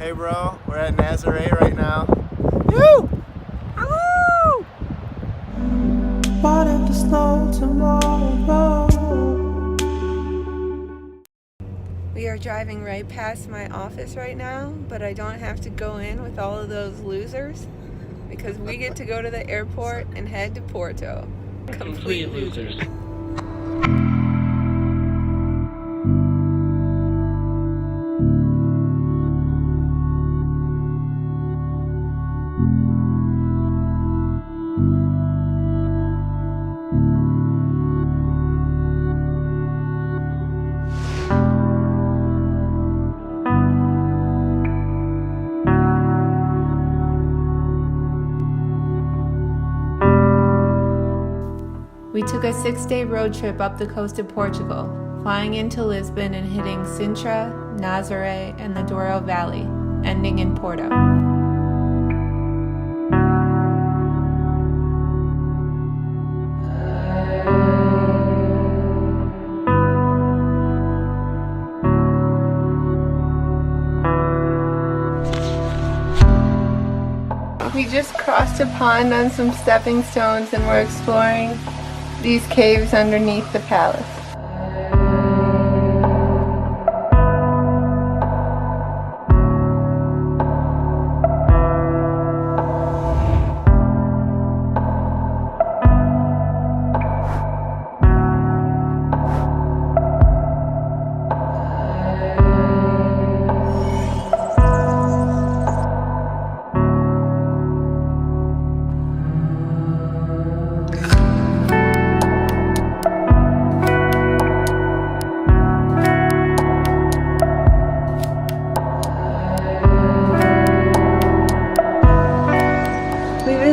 Hey bro, we're at Nazare right now. Woo! Woo! What if the snow tomorrow? We are driving right past my office right now, but I don't have to go in with all of those losers because we get to go to the airport and head to Porto. Complete losers. We took a 6-day road trip up the coast of Portugal, flying into Lisbon and hitting Sintra, Nazare, and the Douro Valley, ending in Porto. We just crossed a pond on some stepping stones and we're exploring these caves underneath the palace.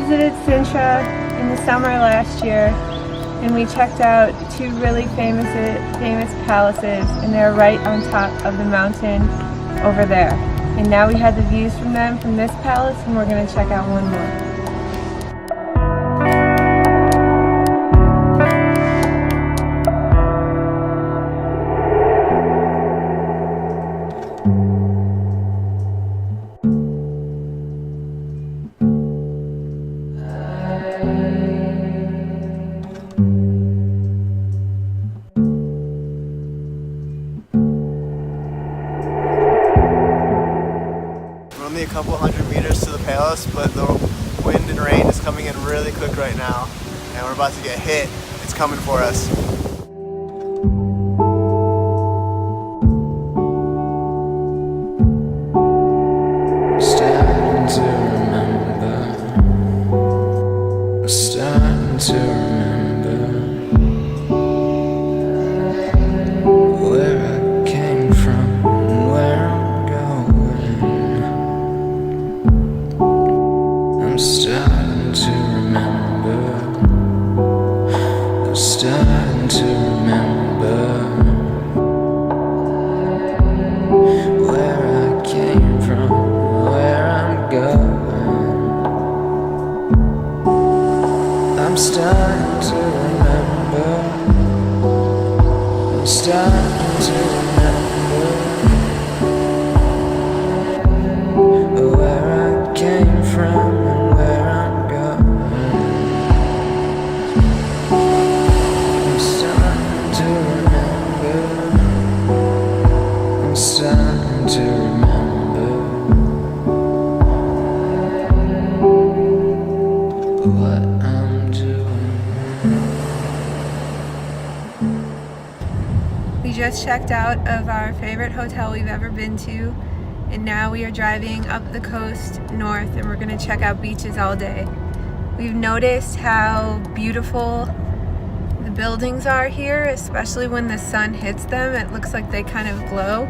Visited Sintra in the summer last year, and we checked out 2 really famous palaces, and they're right on top of the mountain over there. And now we had the views from them from this palace, and we're going to check out one more. Only a couple hundred meters to the palace, but the wind and rain is coming in really quick right now, and we're about to get hit. It's coming for us. Starting to remember where I came from and where I'm going. I'm starting to remember. I'm starting to remember where I came from, where I'm going. I'm starting to remember. I'm starting to remember where I came from and where I'm going. I'm starting to remember. I'm starting to remember what I'm doing. We just checked out of our favorite hotel we've ever been to, and now we are driving up the coast north, and we're going to check out beaches all day. We've noticed how beautiful the buildings are here, especially when the sun hits them. It looks like they kind of glow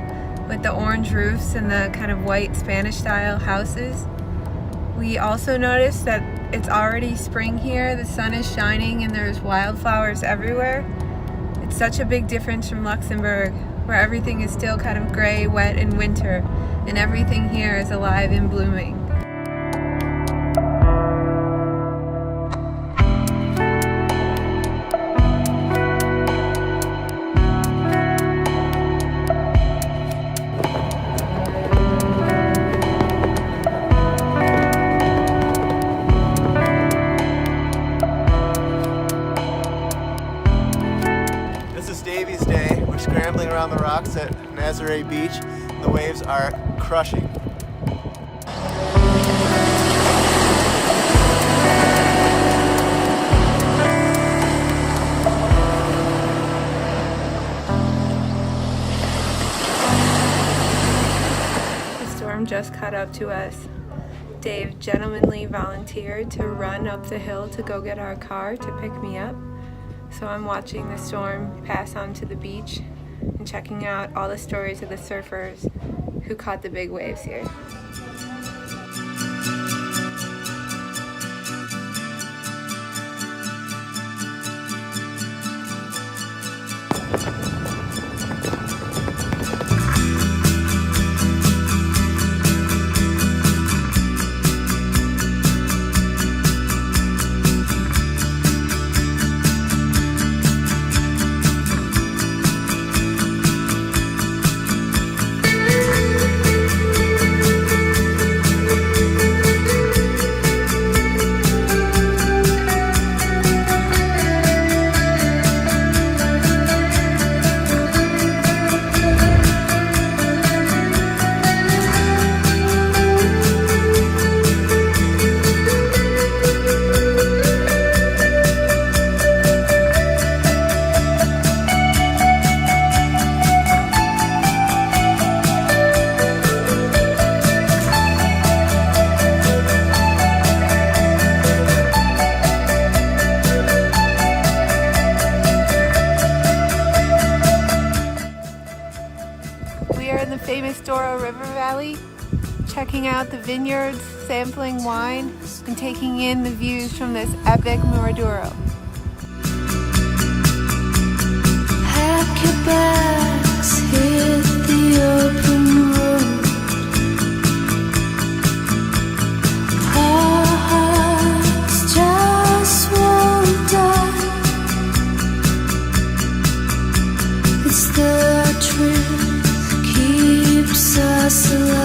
with the orange roofs and the kind of white Spanish style houses. We also noticed that it's already spring here, the sun is shining, and there's wildflowers everywhere. It's such a big difference from Luxembourg, where everything is still kind of gray, wet, and winter, and everything here is alive and blooming. rocks at Nazare Beach. The waves are crushing. The storm just caught up to us. Dave gentlemanly volunteered to run up the hill to go get our car to pick me up. So I'm watching the storm pass onto the beach and checking out all the stories of the surfers who caught the big waves here. Famous Douro River Valley, checking out the vineyards, sampling wine, and taking in the views from this epic Muradouro. Pack your bags, hit the open road. Hearts just won't die. It's the truth. Us alive.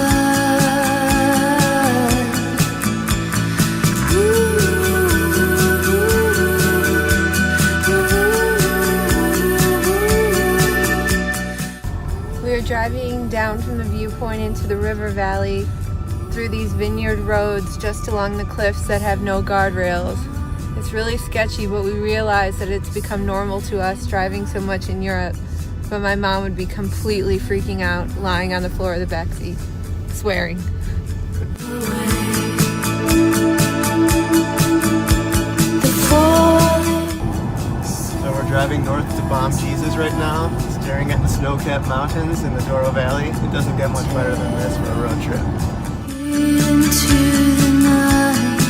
We are driving down from the viewpoint into the river valley through these vineyard roads just along the cliffs that have no guardrails. It's really sketchy, but we realize that it's become normal to us driving so much in Europe. But my mom would be completely freaking out lying on the floor of the back seat, swearing. So we're driving north to Bom Jesus right now, staring at the snow-capped mountains in the Douro Valley. It doesn't get much better than this for a road trip. Into the night,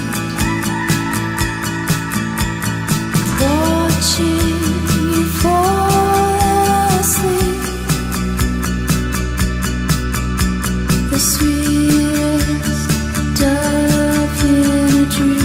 watching you fall asleep. The sweetest dove in a dream.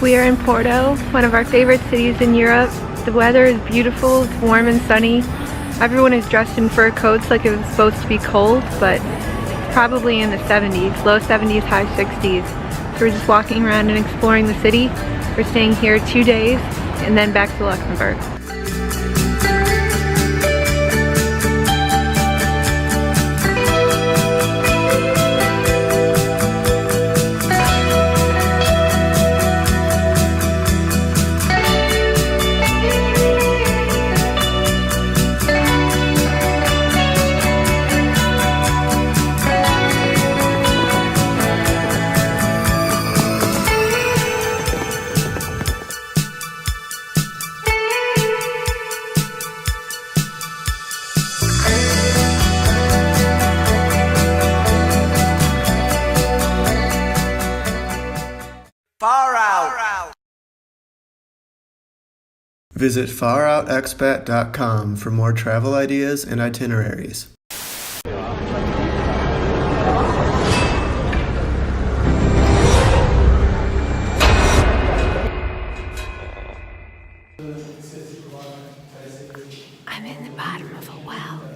We are in Porto, one of our favorite cities in Europe. The weather is beautiful, it's warm and sunny. Everyone is dressed in fur coats like it was supposed to be cold, but it's probably in the 70s, low 70s, high 60s. So we're just walking around and exploring the city. We're staying here 2 days and then back to Luxembourg. Visit faroutexpat.com for more travel ideas and itineraries. I'm in the bottom of a well.